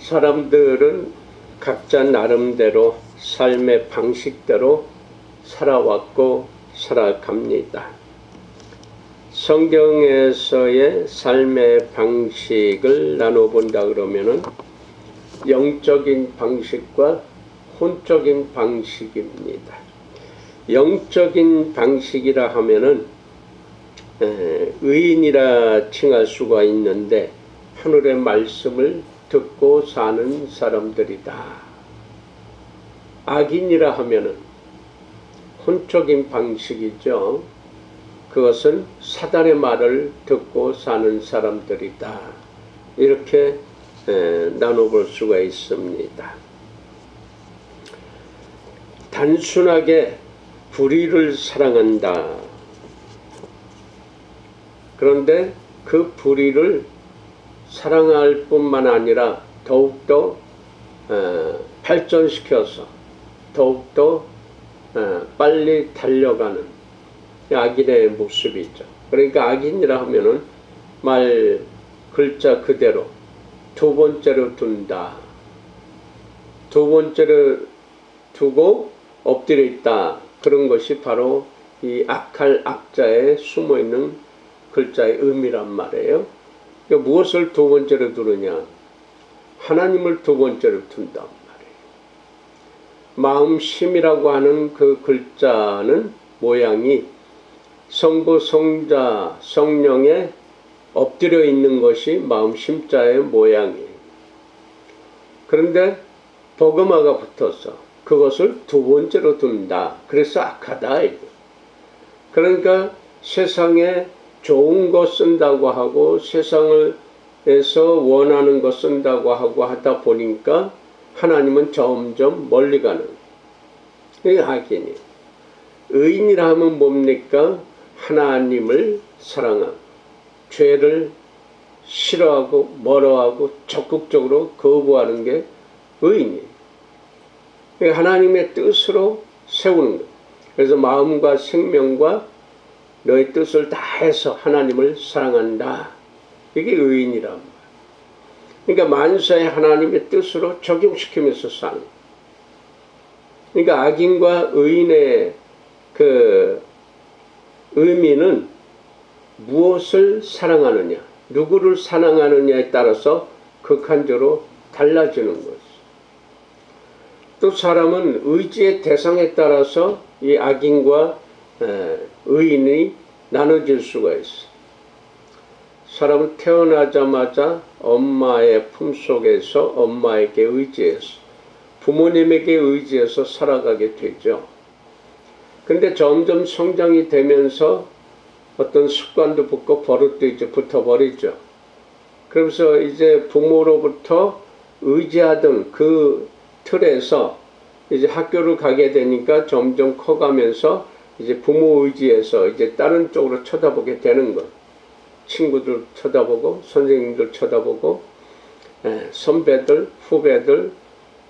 사람들은 각자 나름대로 삶의 방식대로 살아왔고 살아갑니다. 성경에서의 삶의 방식을 나눠본다 그러면은 영적인 방식과 혼적인 방식입니다. 영적인 방식이라 하면은 의인이라 칭할 수가 있는데 하늘의 말씀을 듣고 사는 사람들이다. 악인이라 하면은 혼적인 방식이죠. 그것은 사단의 말을 듣고 사는 사람들이다. 이렇게 나눠볼 수가 있습니다. 단순하게 불의를 사랑한다. 그런데 그 불의를 사랑할 뿐만 아니라 더욱더 발전시켜서 더욱더 빨리 달려가는 악인의 모습이죠. 그러니까 악인이라 하면은 말 글자 그대로 두 번째로 둔다. 두 번째로 두고 엎드려 있다. 그런 것이 바로 이 악할 악자에 숨어있는 글자의 의미란 말이에요. 그러니까 무엇을 두 번째로 두느냐? 하나님을 두 번째로 둔단 말이에요. 마음심이라고 하는 그 글자는 모양이 성부, 성자, 성령에 엎드려 있는 것이 마음심자의 모양이에요. 그런데 복음화가 붙어서 그것을 두 번째로 둔다. 그래서 악하다. 그러니까 세상에 좋은 거 쓴다고 하고 세상에서 원하는 거 쓴다고 하고 하다 보니까 하나님은 점점 멀리 가는 이 악인이. 의인이라 하면 뭡니까? 하나님을 사랑하고 죄를 싫어하고 멀어하고 적극적으로 거부하는 게 의인이에요. 하나님의 뜻으로 세우는 거예요. 그래서 마음과 생명과 너의 뜻을 다해서 하나님을 사랑한다. 이게 의인이란 말이에요. 그러니까 만사에 하나님의 뜻으로 적용시키면서 사는 거예요. 그러니까 악인과 의인의 그 의미는 무엇을 사랑하느냐, 누구를 사랑하느냐에 따라서 극한적으로 달라지는 것이죠. 또 사람은 의지의 대상에 따라서 이 악인과 의인이 나눠질 수가 있어. 사람은 태어나자마자 엄마의 품속에서 엄마에게 의지해서 부모님에게 의지해서 살아가게 되죠. 근데 점점 성장이 되면서 어떤 습관도 붙고 버릇도 이제 붙어버리죠. 그러면서 이제 부모로부터 의지하던 그 틀에서 이제 학교를 가게 되니까 점점 커가면서 이제 부모 의지에서 이제 다른 쪽으로 쳐다보게 되는 것. 친구들 쳐다보고 선생님들 쳐다보고 선배들 후배들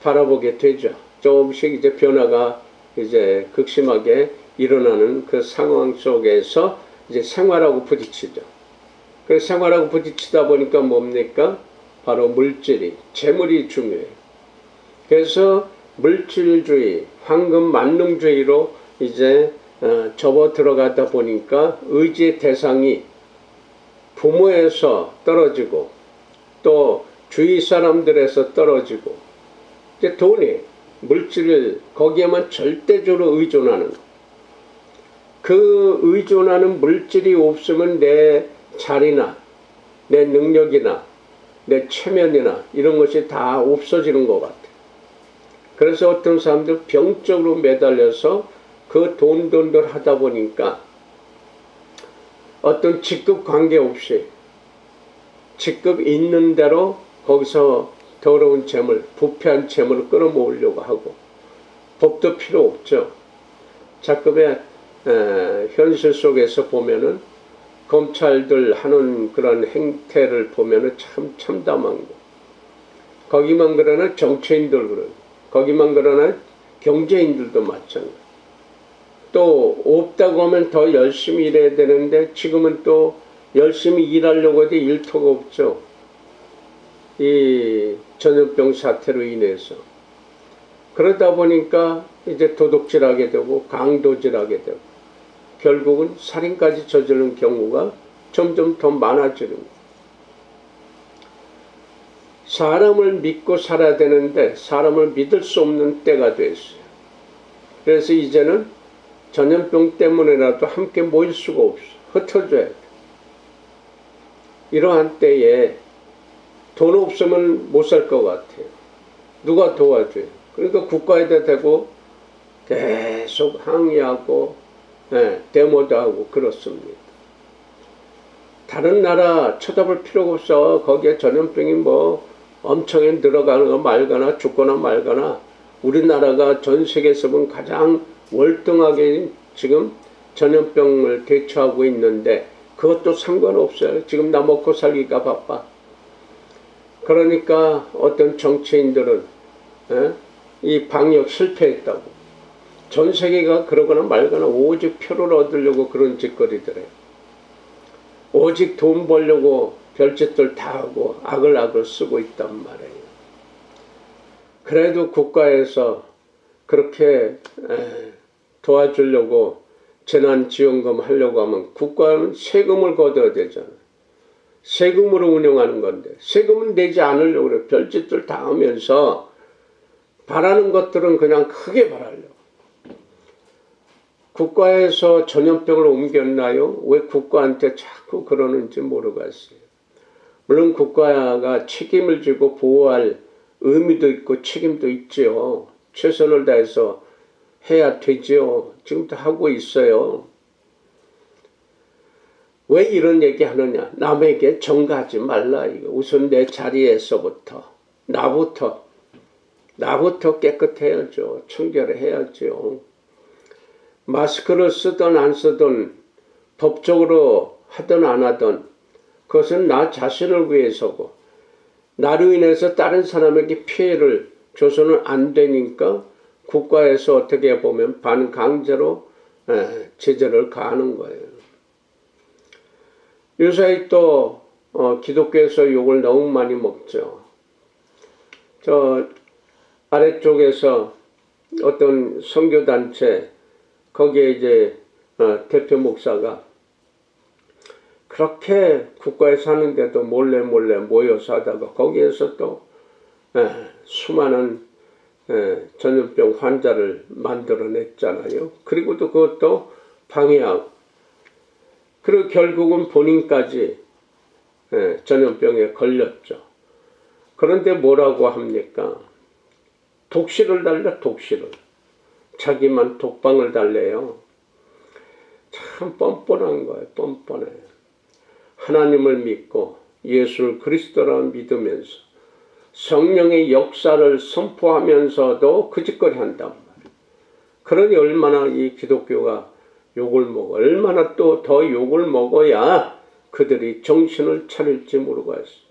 바라보게 되죠. 조금씩 이제 변화가 이제 극심하게 일어나는 그 상황 속에서 이제 생활하고 부딪히죠. 그래서 생활하고 부딪히다 보니까 뭡니까? 바로 물질이, 재물이 중요해요. 그래서 물질주의, 황금 만능주의로 이제 접어 들어가다 보니까 의지의 대상이 부모에서 떨어지고 또 주위 사람들에서 떨어지고 이제 돈이, 물질을 거기에만 절대적으로 의존하는 그 의존하는 물질이 없으면 내 자리나 내 능력이나 내 체면이나 이런 것이 다 없어지는 것 같아요. 그래서 어떤 사람들 병적으로 매달려서 그 돈돈들 하다 보니까 어떤 직급 관계없이 직급 있는 대로 거기서 더러운 재물, 부패한 재물을 끌어모으려고 하고 법도 필요 없죠. 자금의 현실 속에서 보면은 검찰들 하는 그런 행태를 보면은 참 참담한 거. 거기만 그러나 정치인들 그러고 거기만 그러나 경제인들도 마찬가지. 또 없다고 하면 더 열심히 일해야 되는데 지금은 또 열심히 일하려고 해도 일터가 없죠. 이 전염병 사태로 인해서. 그러다 보니까 이제 도둑질하게 되고 강도질하게 되고 결국은 살인까지 저지르는 경우가 점점 더 많아지는 거예요. 사람을 믿고 살아야 되는데 사람을 믿을 수 없는 때가 됐어요. 그래서 이제는 전염병 때문에라도 함께 모일 수가 없어. 흩어져야 돼. 이러한 때에 돈 없으면 못 살 것 같아요. 누가 도와줘요? 그러니까 국가에다 대고 계속 항의하고 데모도 하고 그렇습니다. 다른 나라 쳐다볼 필요가 없어. 거기에 전염병이 뭐 엄청나게 늘어가거나 말거나 죽거나 말거나 우리나라가 전 세계에서 보면 가장 월등하게 지금 전염병을 대처하고 있는데 그것도 상관없어요. 지금 나 먹고 살기가 바빠. 그러니까 어떤 정치인들은 이 방역 실패했다고 전 세계가 그러거나 말거나 오직 표를 얻으려고 그런 짓거리들 해요. 오직 돈 벌려고 별짓들 다 하고 악을 쓰고 있단 말이에요. 그래도 국가에서 그렇게 도와주려고 재난지원금 하려고 하면 국가는 세금을 걷어야 되잖아요. 세금으로 운영하는 건데 세금은 내지 않으려고 그래. 별짓들 다 하면서 바라는 것들은 그냥 크게 바라려고. 국가에서 전염병을 옮겼나요? 왜 국가한테 자꾸 그러는지 모르겠어요. 물론 국가가 책임을 지고 보호할 의미도 있고 책임도 있지요. 최선을 다해서 해야 되지요. 지금도 하고 있어요. 왜 이런 얘기 하느냐? 남에게 전가하지 말라. 이거. 우선 내 자리에서부터 나부터 깨끗해야죠. 청결해야죠. 마스크를 쓰든 안 쓰든 법적으로 하든 안 하든 그것은 나 자신을 위해서고 나로 인해서 다른 사람에게 피해를 줘서는 안 되니까 국가에서 어떻게 보면 반강제로 제재를 가하는 거예요. 요새 또 기독교에서 욕을 너무 많이 먹죠. 저 아래쪽에서 어떤 선교단체 거기에 이제 대표 목사가 그렇게 국가에 사는데도 몰래 모여서 하다가 거기에서 또 수많은 전염병 환자를 만들어냈잖아요. 그리고도 그것도 방해하고 그리고 결국은 본인까지 전염병에 걸렸죠. 그런데 뭐라고 합니까? 독시를 달래 독시를. 자기만 독방을 달래요. 참 뻔뻔한 거예요. 뻔뻔해. 하나님을 믿고 예수를 그리스도라 믿으면서 성령의 역사를 선포하면서도 그 짓거리 한단 말이에요. 그러니 얼마나 이 기독교가 욕을 먹어. 얼마나 또 더 욕을 먹어야 그들이 정신을 차릴지 모르겠어요.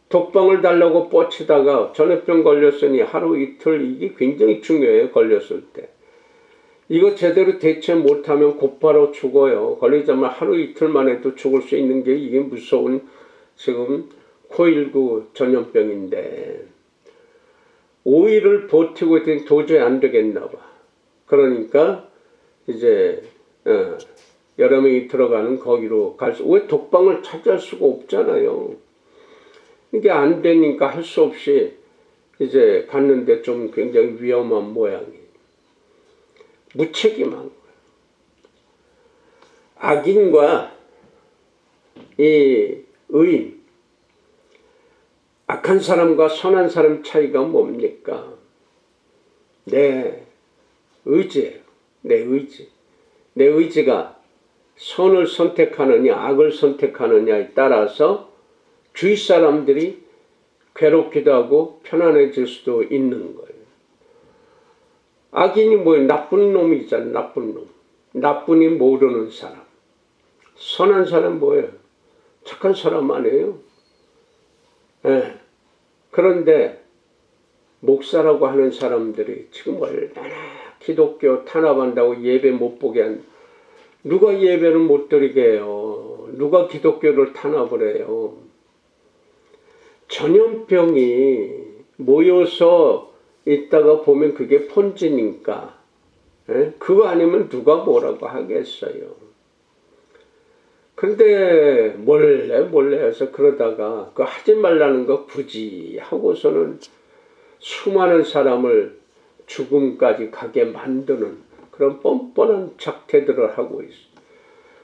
독방을 달라고 뻗치다가 전염병 걸렸으니 하루 이틀 이게 굉장히 중요해요. 걸렸을 때. 이거 제대로 대처 못하면 곧바로 죽어요. 걸리자마자 하루 이틀만 해도 죽을 수 있는 게 이게 무서운 지금 코일9 전염병인데 5일을 버티고 있더니 도저히 안 되겠나 봐. 그러니까 이제 여러 명이 들어가는 거기로 갈 수, 왜 독방을 차지할 수가 없잖아요. 이게 안 되니까 할 수 없이 이제 갔는데 좀 굉장히 위험한 모양이에요. 무책임한 거예요. 악인과 이 의인, 악한 사람과 선한 사람 차이가 뭡니까? 내 의지예요. 내 의지. 내 의지가 선을 선택하느냐 악을 선택하느냐에 따라서 주위 사람들이 괴롭기도 하고 편안해질 수도 있는 거예요. 악인이 뭐예요? 나쁜 놈이잖아. 나쁜 놈. 나쁜이 모르는 사람. 선한 사람 뭐예요? 착한 사람 아니에요? 그런데 목사라고 하는 사람들이 지금 얼마나 기독교 탄압한다고 예배 못 보게 한, 누가 예배를 못 드리게 해요? 누가 기독교를 탄압을 해요? 전염병이 모여서 있다가 보면 그게 폰지니까. 그거 아니면 누가 뭐라고 하겠어요. 근데 몰래 해서 그러다가 그 하지 말라는 거 굳이 하고서는 수많은 사람을 죽음까지 가게 만드는 그런 뻔뻔한 작태들을 하고 있어.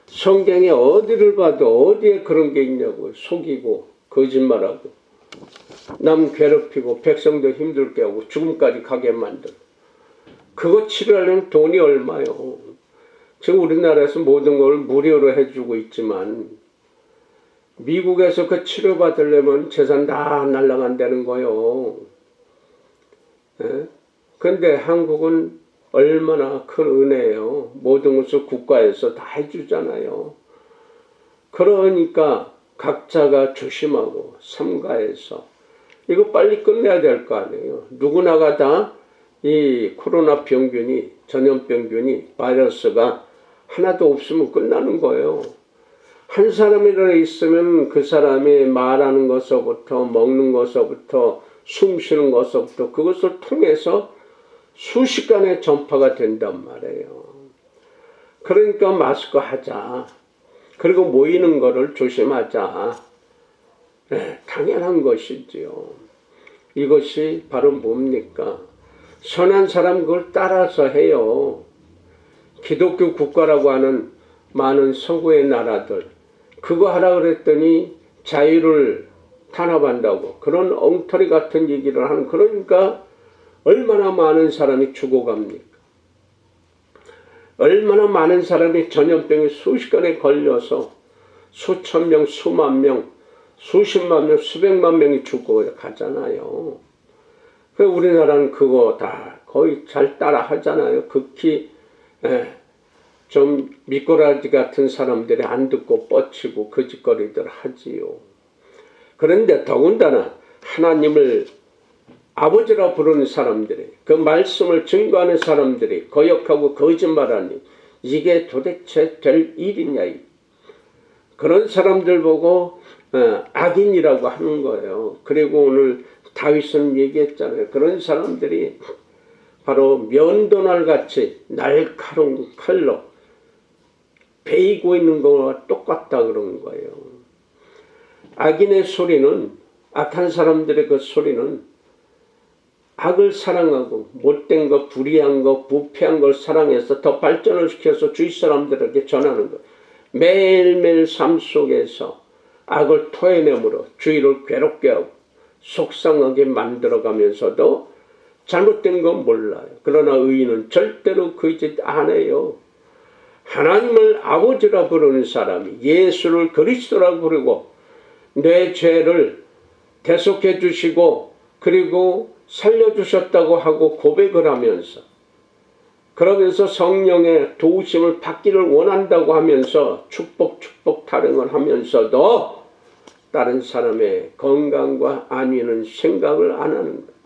성경에 어디를 봐도 어디에 그런 게 있냐고. 속이고 거짓말하고 남 괴롭히고 백성도 힘들게 하고 죽음까지 가게 만드는. 그거 치료하려면 돈이 얼마요. 지금 우리나라에서 모든 걸 무료로 해주고 있지만 미국에서 그 치료받으려면 재산 다 날라간다는 거요. 근데 한국은 얼마나 큰 은혜예요. 모든 것을 국가에서 다 해주잖아요. 그러니까 각자가 조심하고 삼가해서 이거 빨리 끝내야 될 거 아니에요. 누구나가 다 이 코로나 병균이, 전염병균이, 바이러스가 하나도 없으면 끝나는 거예요. 한 사람이라도 있으면 그 사람이 말하는 것서부터 먹는 것서부터 숨 쉬는 것서부터 그것을 통해서 순식간에 전파가 된단 말이에요. 그러니까 마스크 하자. 그리고 모이는 거를 조심하자. 당연한 것이지요. 이것이 바로 뭡니까? 선한 사람 그걸 따라서 해요. 기독교 국가라고 하는 많은 서구의 나라들 그거 하라 그랬더니 자유를 탄압한다고 그런 엉터리 같은 얘기를 하는. 그러니까 얼마나 많은 사람이 죽어갑니까? 얼마나 많은 사람이 전염병에 순식간에 걸려서 수천 명, 수만 명, 수십만 명, 수백만 명이 죽어가잖아요. 우리나라는 그거 다 거의 잘 따라 하잖아요. 극히 좀 미꾸라지 같은 사람들이 안 듣고 뻗치고 거짓거리들 하지요. 그런데 더군다나 하나님을 아버지라 부르는 사람들이 그 말씀을 증거하는 사람들이 거역하고 거짓말하니 이게 도대체 될 일이냐. 그런 사람들 보고 악인이라고 하는 거예요. 그리고 오늘 다윗은 얘기했잖아요. 그런 사람들이 바로 면도날 같이 날카로운 칼로 베이고 있는 거와 똑같다 그런 거예요. 악인의 소리는, 악한 사람들의 그 소리는 악을 사랑하고 못된 거, 불의한 거, 부패한 걸 사랑해서 더 발전을 시켜서 주위 사람들에게 전하는 거. 매일매일 삶 속에서 악을 토해내므로 주위를 괴롭게 하고 속상하게 만들어가면서도 잘못된 건 몰라요. 그러나 의인은 절대로 그 짓 안 해요. 하나님을 아버지라 부르는 사람이 예수를 그리스도라 부르고 내 죄를 대속해 주시고 그리고 살려주셨다고 하고 고백을 하면서 그러면서 성령의 도우심을 받기를 원한다고 하면서 축복 타령을 하면서도 다른 사람의 건강과 안위는 생각을 안 하는 거예요.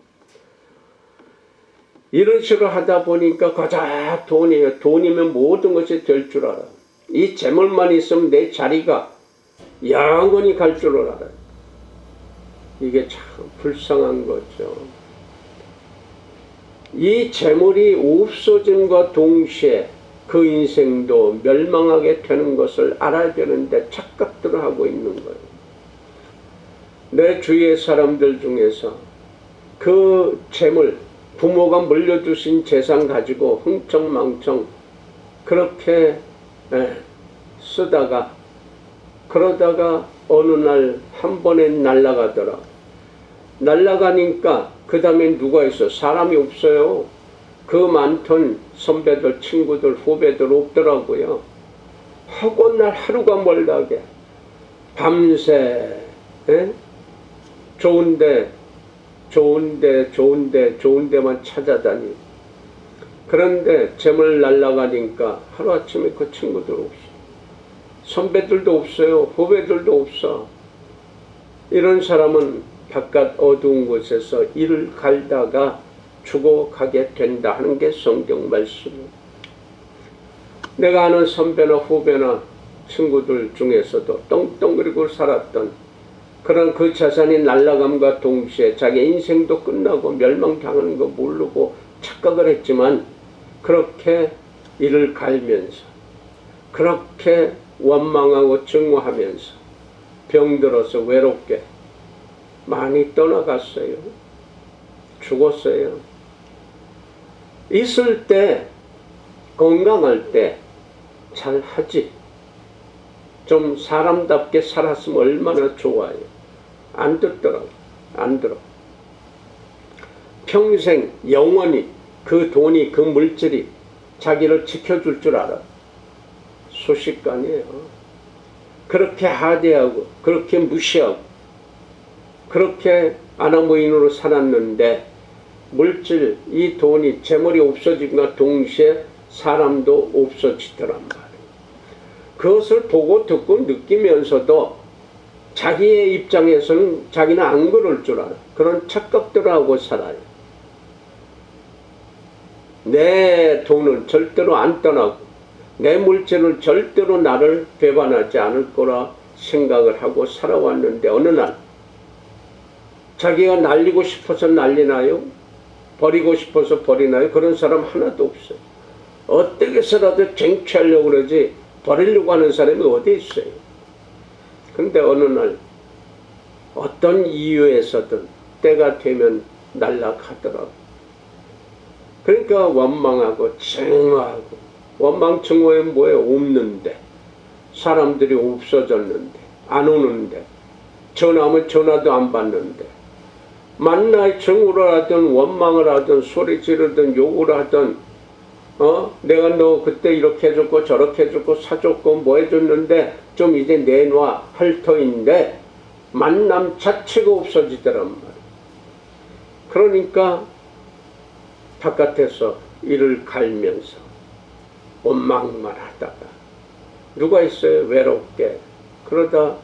이런 식으로 하다 보니까 가자 돈이에요. 돈이면 모든 것이 될 줄 알아. 이 재물만 있으면 내 자리가 영원히 갈 줄을 알아요. 이게 참 불쌍한 거죠. 이 재물이 없어짐과 동시에 그 인생도 멸망하게 되는 것을 알아야 되는데 착각들을 하고 있는 거예요. 내 주위의 사람들 중에서 그 재물, 부모가 물려주신 재산 가지고 흥청망청 그렇게 쓰다가 그러다가 어느 날 한 번에 날아가더라. 날아가니까 그 다음에 누가 있어? 사람이 없어요. 그 많던 선배들, 친구들, 후배들 없더라고요. 하고 날 하루가 멀다게 밤새 좋은 데만 찾아다니. 그런데 재물 날아가니까 하루아침에 그 친구들 없어. 선배들도 없어요. 후배들도 없어. 이런 사람은 바깥 어두운 곳에서 이를 갈다가 죽어가게 된다 하는 게 성경 말씀이에요. 내가 아는 선배나 후배나 친구들 중에서도 떵떵거리고 살았던 그런 그 재산이 날아감과 동시에 자기 인생도 끝나고 멸망당하는 거 모르고 착각을 했지만 그렇게 이를 갈면서 그렇게 원망하고 증오하면서 병들어서 외롭게 많이 떠나갔어요. 죽었어요. 있을 때 건강할 때 잘하지. 좀 사람답게 살았으면 얼마나 좋아요. 안 듣더라고. 안 들어. 평생 영원히 그 돈이 그 물질이 자기를 지켜줄 줄 알아. 순식간이에요. 그렇게 하대하고 그렇게 무시하고 그렇게 아나무인으로 살았는데 물질, 이 돈이 재물이 없어진과 동시에 사람도 없어지더란 말이에요. 그것을 보고 듣고 느끼면서도 자기의 입장에서는 자기는 안 그럴 줄 알아. 그런 착각들을 하고 살아요. 내 돈은 절대로 안 떠나고 내 물질은 절대로 나를 배반하지 않을 거라 생각을 하고 살아왔는데 어느 날 자기가 날리고 싶어서 날리나요? 버리고 싶어서 버리나요? 그런 사람 하나도 없어요. 어떻게 해서라도 쟁취하려고 그러지 버리려고 하는 사람이 어디 있어요? 근데 어느 날 어떤 이유에서든 때가 되면 날아가더라고. 그러니까 원망하고 증오하고 원망 증오에 뭐예요? 없는데 사람들이 없어졌는데 안 오는데 전화하면 전화도 안 받는데 만나 증오를 하든 원망을 하든 소리 지르든 욕을 하든 내가 너 그때 이렇게 해줬고 저렇게 해줬고 사줬고 뭐 해줬는데 좀 이제 내놔 할 터인데 만남 자체가 없어지더란 말이야. 그러니까 바깥에서 이를 갈면서 원망만 하다가 누가 있어요? 외롭게 그러다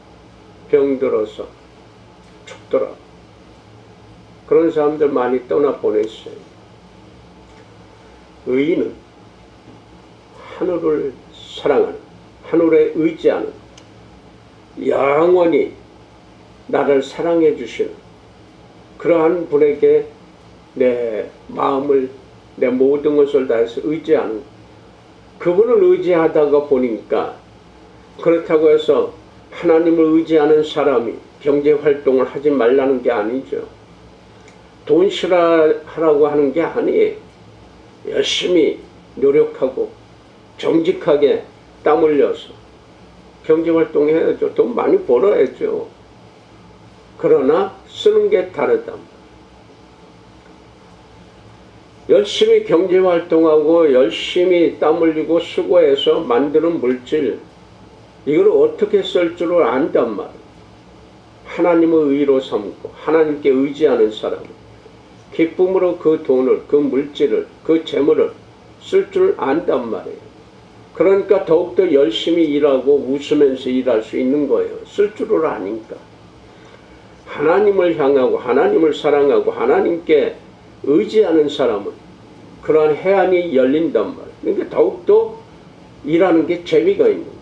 병들어서 죽더라. 그런 사람들 많이 떠나보냈어요. 의인은 하늘을 사랑하는, 하늘에 의지하는, 영원히 나를 사랑해 주시는 그러한 분에게 내 마음을, 내 모든 것을 다해서 의지하는, 그분을 의지하다가 보니까 그렇다고 해서 하나님을 의지하는 사람이 경제활동을 하지 말라는 게 아니죠. 돈 실하라고 하는 게 아니에요. 열심히 노력하고 정직하게 땀 흘려서 경제활동 해야죠. 돈 많이 벌어야죠. 그러나 쓰는 게 다르다. 열심히 경제활동하고 열심히 땀 흘리고 수고해서 만드는 물질, 이걸 어떻게 쓸 줄을 안단 말이에요. 하나님의 의로 삼고 하나님께 의지하는 사람, 기쁨으로 그 돈을, 그 물질을, 그 재물을 쓸 줄 안단 말이에요. 그러니까 더욱더 열심히 일하고 웃으면서 일할 수 있는 거예요. 쓸 줄을 아니까. 하나님을 향하고 하나님을 사랑하고 하나님께 의지하는 사람은 그러한 해안이 열린단 말이에요. 그러니까 더욱더 일하는 게 재미가 있는 거예요.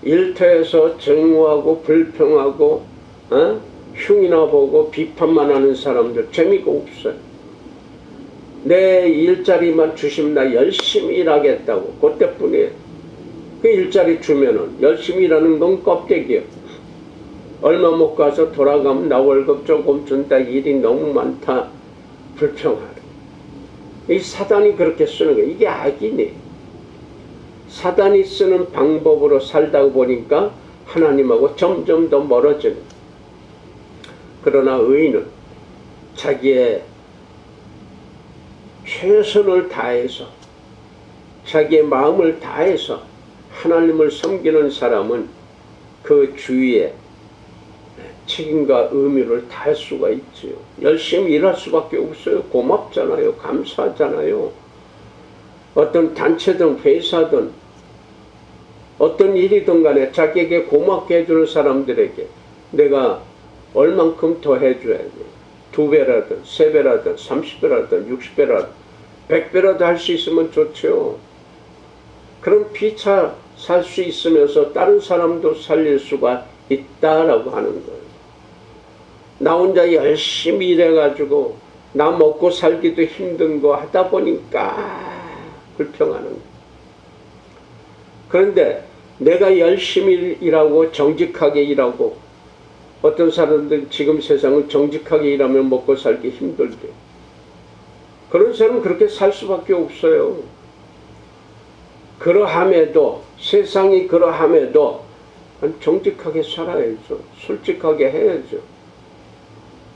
일터에서 증오하고 불평하고 흉이나 보고 비판만 하는 사람들 재미가 없어요. 내 일자리만 주시면 나 열심히 일하겠다고 그때뿐이에요. 그 일자리 주면은 열심히 일하는 건 껍데기예요. 얼마 못 가서 돌아가면 나 월급 조금 준다, 일이 너무 많다, 불평하래. 이 사단이 그렇게 쓰는 거예요. 이게 악이네. 사단이 쓰는 방법으로 살다 보니까 하나님하고 점점 더 멀어지는. 그러나 의인은 자기의 최선을 다해서 자기의 마음을 다해서 하나님을 섬기는 사람은 그 주위에 책임과 의무를 다할 수가 있지요. 열심히 일할 수밖에 없어요. 고맙잖아요. 감사하잖아요. 어떤 단체든 회사든 어떤 일이든 간에 자기에게 고맙게 해주는 사람들에게 내가 얼만큼 더 해줘야 돼. 2배라든 3배라든 30배라든 60배라든 100배라도 할 수 있으면 좋죠. 그럼 피차 살 수 있으면서 다른 사람도 살릴 수가 있다라고 하는 거예요. 나 혼자 열심히 일해가지고 나 먹고 살기도 힘든 거 하다 보니까 불평하는 거야. 그런데 내가 열심히 일하고 정직하게 일하고, 어떤 사람들 지금 세상은 정직하게 일하면 먹고 살기 힘들대. 그런 사람은 그렇게 살 수밖에 없어요. 그러함에도, 세상이 그러함에도 정직하게 살아야죠. 솔직하게 해야죠.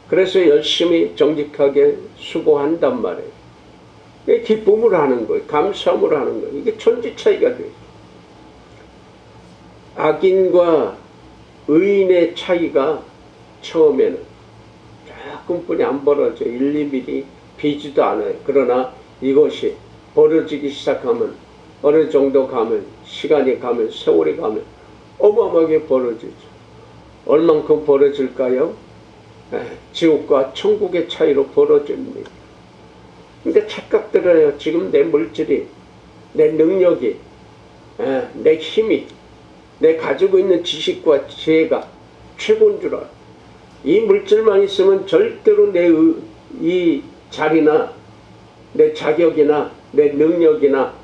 그래서 열심히 정직하게 수고한단 말이에요. 이게 기쁨을 하는 거예요. 감사함을 하는 거예요. 이게 천지 차이가 돼요. 악인과 의인의 차이가 처음에는 조금뿐이 안 벌어져. 1, 2mm 비지도 않아요. 그러나 이것이 벌어지기 시작하면, 어느 정도 가면, 시간이 가면, 세월이 가면 어마어마하게 벌어지죠. 얼만큼 벌어질까요? 지옥과 천국의 차이로 벌어집니다. 근데 착각들어요. 지금 내 물질이, 내 능력이, 내 힘이, 내 가지고 있는 지식과 지혜가 최고인 줄 알아. 이 물질만 있으면 절대로 이 자리나 내 자격이나 내 능력이나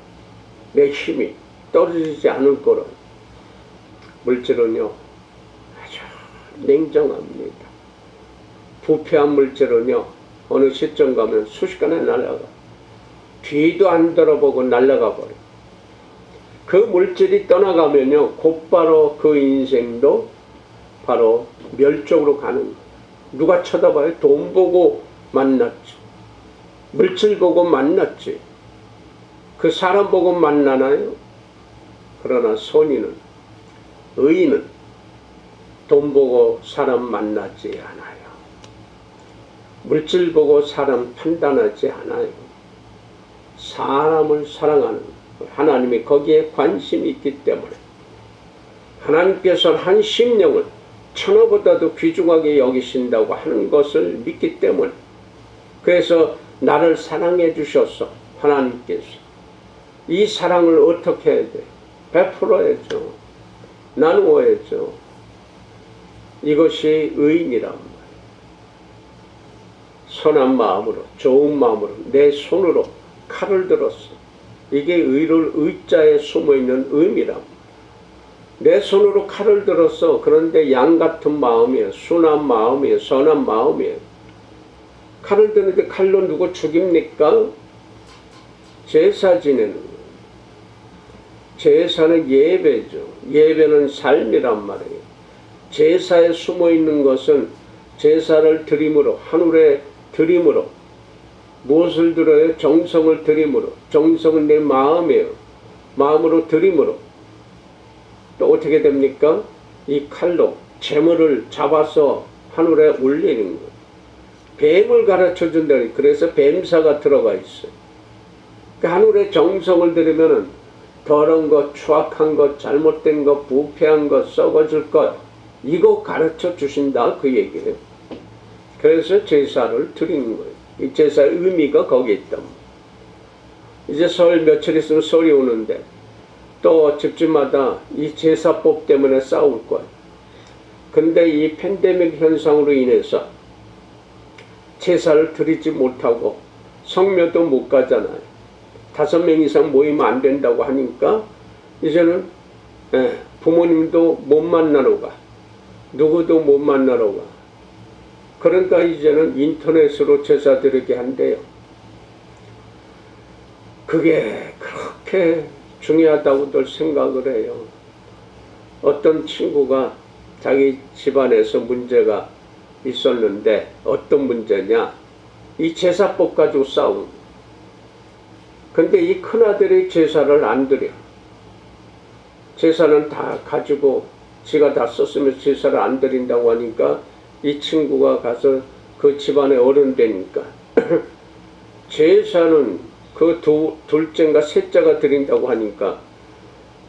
내 힘이 떨어지지 않을 거라. 물질은요, 아주 냉정합니다. 부패한 물질은요, 어느 시점 가면 순식간에 날아가. 뒤도 안 돌아보고 날아가 버려. 그 물질이 떠나가면요, 곧바로 그 인생도 바로 멸종으로 가는 거예요. 누가 쳐다봐요? 돈 보고 만났지. 물질 보고 만났지. 그 사람 보고 만나나요? 그러나 선인은, 의인은 돈 보고 사람 만나지 않아요. 물질 보고 사람 판단하지 않아요. 사람을 사랑하는 거예요. 하나님이 거기에 관심이 있기 때문에, 하나님께서는 한 심령을 천하보다도 귀중하게 여기신다고 하는 것을 믿기 때문에, 그래서 나를 사랑해 주셨어. 하나님께서 이 사랑을 어떻게 해야 돼? 베풀어야죠. 나누어야죠. 이것이 의인이란 말이에요. 선한 마음으로, 좋은 마음으로, 내 손으로 칼을 들었어. 이게 의자에 숨어있는 의미랍니다. 내 손으로 칼을 들었어. 그런데 양 같은 마음이에요. 순한 마음이에요. 선한 마음이에요. 칼을 드는데 칼로 누구 죽입니까? 제사 지내는 거예요. 제사는 예배죠. 예배는 삶이란 말이에요. 제사에 숨어있는 것은 제사를 드림으로, 하늘에 드림으로, 무엇을 들어요? 정성을 드림으로. 정성은 내 마음이에요. 마음으로 드림으로. 또 어떻게 됩니까? 이 칼로 재물을 잡아서 하늘에 올리는 거예요. 뱀을 가르쳐 준다니. 그래서 뱀사가 들어가 있어요. 그 하늘에 정성을 들이면은 더러운 것, 추악한 것, 잘못된 것, 부패한 것, 썩어질 것, 이거 가르쳐 주신다, 그 얘기예요. 그래서 제사를 드리는 거예요. 이 제사의 의미가 거기에 있다. 이제 설 며칠 있으면 설이 오는데 또 집집마다 이 제사법 때문에 싸울 거예요. 근데 이 팬데믹 현상으로 인해서 제사를 드리지 못하고 성묘도 못 가잖아요. 5명 이상 모이면 안 된다고 하니까 이제는 부모님도 못 만나러 가. 누구도 못 만나러 가. 그러니까 이제는 인터넷으로 제사 드리게 한대요. 그게 그렇게 중요하다고들 생각을 해요. 어떤 친구가 자기 집안에서 문제가 있었는데, 어떤 문제냐? 이 제사법 가지고 싸운. 근데 이 큰아들이 제사를 안 드려. 제사는 다 가지고 지가 다 썼으면 제사를 안 드린다고 하니까 이 친구가 가서 그 집안의 어른 되니까 제사는 그 둘째인가 셋째가 드린다고 하니까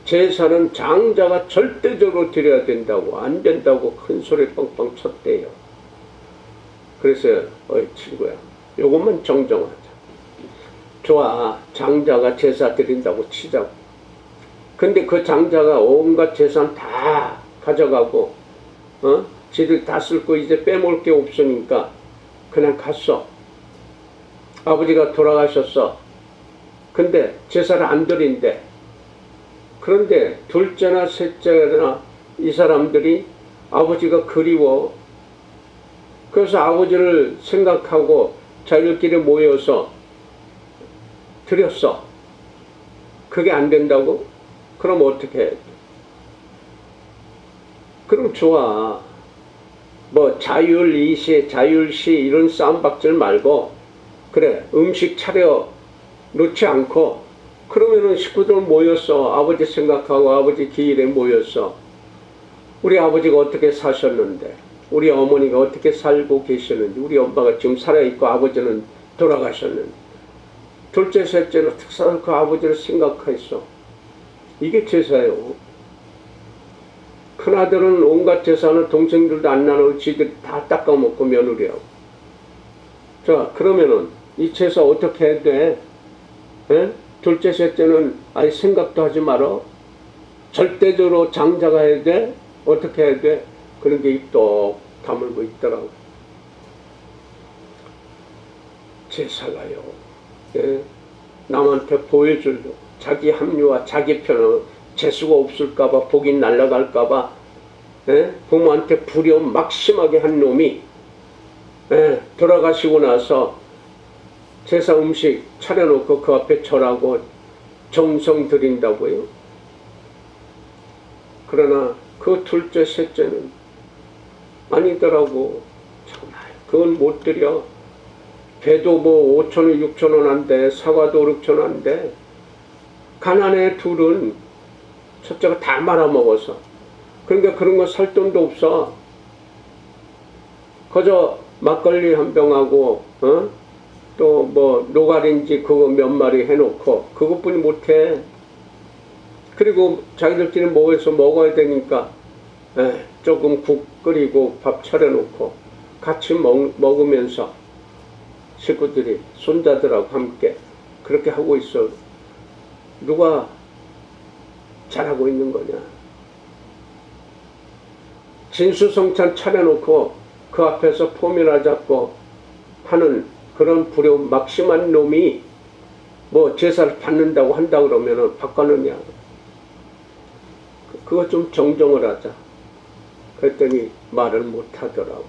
제사는 장자가 절대적으로 드려야 된다고, 안 된다고 큰 소리 뻥뻥 쳤대요. 그래서 어이 친구야, 요것만 정정하자. 좋아, 장자가 제사 드린다고 치자고. 근데 그 장자가 온갖 재산 다 가져가고 지들 다 쓸 거 이제 빼먹을 게 없으니까 그냥 갔어. 아버지가 돌아가셨어. 근데 제사를 안 드린대. 그런데 둘째나 셋째나 이 사람들이 아버지가 그리워. 그래서 아버지를 생각하고 자기들끼리 모여서 드렸어. 그게 안 된다고? 그럼 어떻게 해? 그럼 좋아. 뭐 자율이시, 자율시 이런 싸움박질 말고 그래 음식 차려 놓지 않고 그러면은 식구들 모였어. 아버지 생각하고 아버지 기일에 모였어. 우리 아버지가 어떻게 사셨는데 우리 어머니가 어떻게 살고 계셨는지 우리 엄마가 지금 살아있고 아버지는 돌아가셨는데 둘째 셋째는 특사로 그 아버지를 생각했어. 이게 제사예요. 큰아들은 온갖 제사는 동생들도 안 나누고 지들이 다 닦아먹고 며느리하고. 자 그러면은 이 제사 어떻게 해야 돼? 에? 둘째 셋째는 아예 생각도 하지 말어. 절대적으로 장자가 해야 돼. 어떻게 해야 돼? 그런 게 입도 다물고 있더라고. 제사가요. 예? 남한테 보여주려고 자기 합리와 자기 편을 재수가 없을까봐 복이 날아갈까봐 예? 부모한테 불효 막심하게 한 놈이 예? 돌아가시고 나서 제사 음식 차려놓고 그 앞에 절하고 정성 드린다고요. 그러나 그 둘째 셋째는 아니더라고. 정말 그건 못 드려. 배도 뭐 5,000원 6,000원 한데 사과도 5,000원 한데 가난해 둘은 첫째가 다 말아먹어서 그러니까 그런 거 살 돈도 없어. 그저 막걸리 한 병하고 또 뭐 노가리인지 그거 몇 마리 해놓고 그것뿐이 못해. 그리고 자기들끼리 모여서 먹어야 되니까 조금 국 끓이고 밥 차려놓고 같이 먹으면서 식구들이 손자들하고 함께 그렇게 하고 있어. 누가 잘하고 있는 거냐. 진수성찬 차려놓고 그 앞에서 포미나 잡고 하는 그런 불효 막심한 놈이 뭐 제사를 받는다고 한다 그러면은 바꿔느냐. 그거 좀 정정을 하자. 그랬더니 말을 못 하더라고.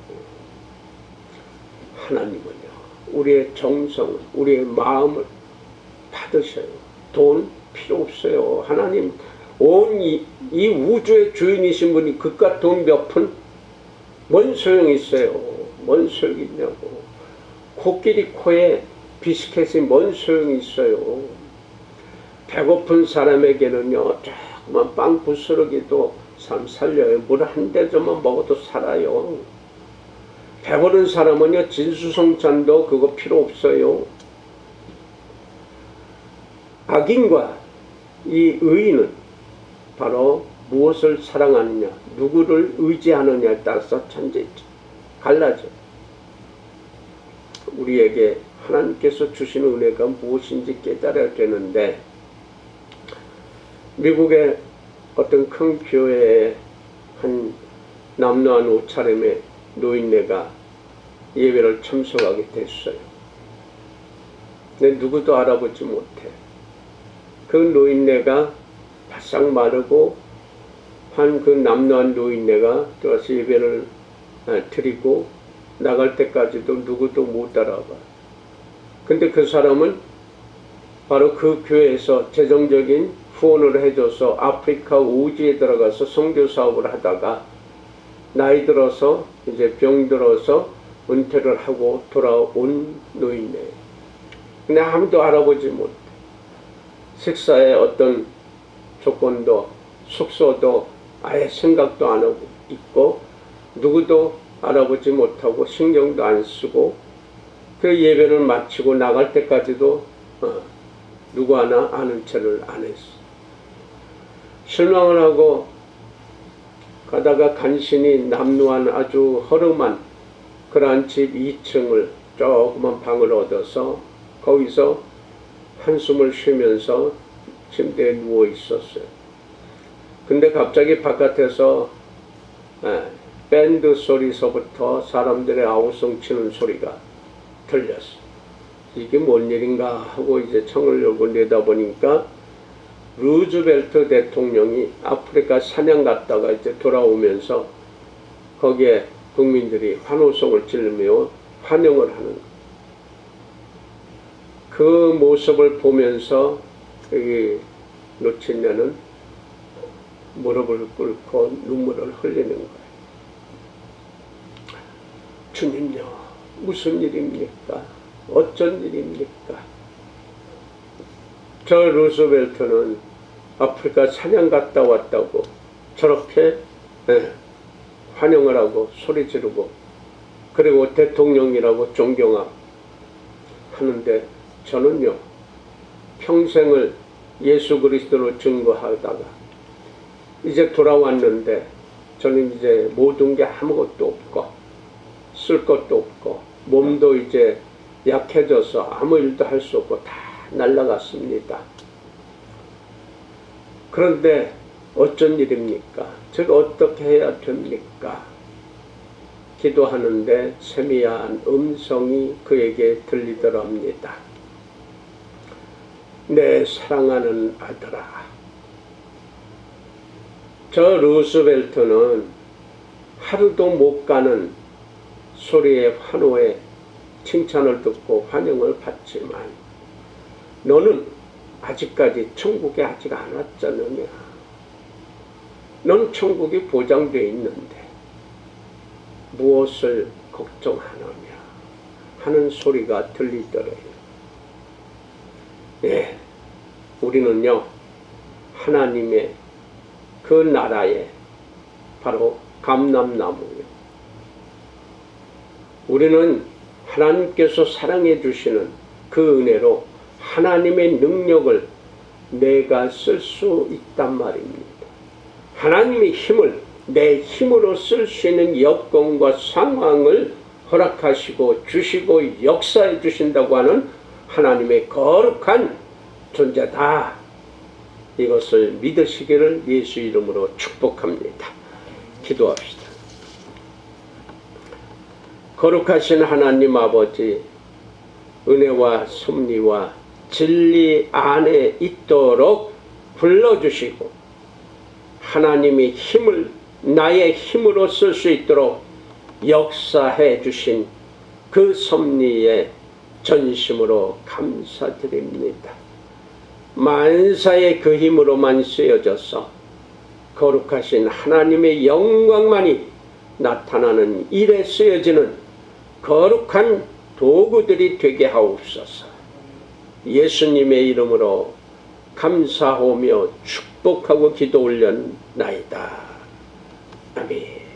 하나님은요, 우리의 정성을, 우리의 마음을 받으셔요. 돈 필요 없어요. 하나님, 온 이 우주의 주인이신 분이 그깟 돈 몇 푼? 뭔 소용이 있어요? 뭔 소용이 있냐고. 코끼리 코에 비스켓이 뭔 소용이 있어요? 배고픈 사람에게는요, 조그만 빵 부스러기도 삶 살려요. 물 한 대접만 먹어도 살아요. 배부른 사람은요, 진수성찬도 그거 필요 없어요. 악인과 이 의인은 바로 무엇을 사랑하느냐, 누구를 의지하느냐에 따라서 천재있죠. 갈라져. 우리에게 하나님께서 주시는 은혜가 무엇인지 깨달아야 되는데, 미국의 어떤 큰 교회에 한 남노한 옷차림의 노인네가 예배를 참석하게 됐어요. 근데 누구도 알아보지 못해. 그 노인네가 바싹 마르고 한 그 남노한 노인네가 들어와서 예배를 드리고 나갈 때까지도 누구도 못 알아봐. 근데 그 사람은 바로 그 교회에서 재정적인 후원을 해줘서 아프리카 오지에 들어가서 선교 사업을 하다가 나이 들어서 이제 병 들어서 은퇴를 하고 돌아온 노인네. 근데 아무도 알아보지 못해. 식사에 어떤 조건도 숙소도 아예 생각도 안 하고 있고 누구도 알아보지 못하고 신경도 안 쓰고 그 예배를 마치고 나갈 때까지도 누구 하나 아는 체를 안 했어. 실망을 하고 가다가 간신히 남루한 아주 허름한 그러한 집 2층을 조그만 방을 얻어서 거기서 한숨을 쉬면서 침대에 누워 있었어요. 근데 갑자기 바깥에서 밴드 소리서부터 사람들의 아우성 치는 소리가 들렸어. 이게 뭔 일인가 하고 이제 창을 열고 내다보니까 루즈벨트 대통령이 아프리카 사냥 갔다가 이제 돌아오면서 거기에 국민들이 환호성을 지르며 환영을 하는 거예요. 그 모습을 보면서 여기 노친녀는 무릎을 꿇고 눈물을 흘리는 거예요. 주님요, 무슨 일입니까? 어쩐 일입니까? 저 루스벨트는 아프리카 사냥 갔다 왔다고 저렇게 환영을 하고 소리 지르고 그리고 대통령이라고 존경하고 하는데 저는요 평생을 예수 그리스도로 증거하다가 이제 돌아왔는데 저는 이제 모든 게 아무것도 없고 쓸 것도 없고 몸도 이제 약해져서 아무 일도 할 수 없고 다 날아갔습니다. 그런데 어쩐 일입니까? 제가 어떻게 해야 됩니까? 기도하는데 세미한 음성이 그에게 들리더랍니다. 내 사랑하는 아들아. 저 루스벨트는 하루도 못 가는 소리의 환호에 칭찬을 듣고 환영을 받지만 너는 아직까지 천국에 아직 안 왔잖느냐. 넌 천국이 보장되어 있는데 무엇을 걱정하느냐 하는 소리가 들리더래요. 예, 우리는요 하나님의 그 나라에 바로 감람나무예요. 우리는 하나님께서 사랑해 주시는 그 은혜로 하나님의 능력을 내가 쓸 수 있단 말입니다. 하나님의 힘을 내 힘으로 쓸 수 있는 여건과 상황을 허락하시고 주시고 역사해 주신다고 하는 하나님의 거룩한 존재다. 이것을 믿으시기를 예수 이름으로 축복합니다. 기도합시다. 거룩하신 하나님 아버지, 은혜와 섭리와 진리 안에 있도록 불러주시고 하나님의 힘을 나의 힘으로 쓸 수 있도록 역사해 주신 그 섭리에 전심으로 감사드립니다. 만사의 그 힘으로만 쓰여져서 거룩하신 하나님의 영광만이 나타나는 일에 쓰여지는 거룩한 도구들이 되게 하옵소서. 예수님의 이름으로 감사하며 축복하고 기도 올렸나이다. 아멘.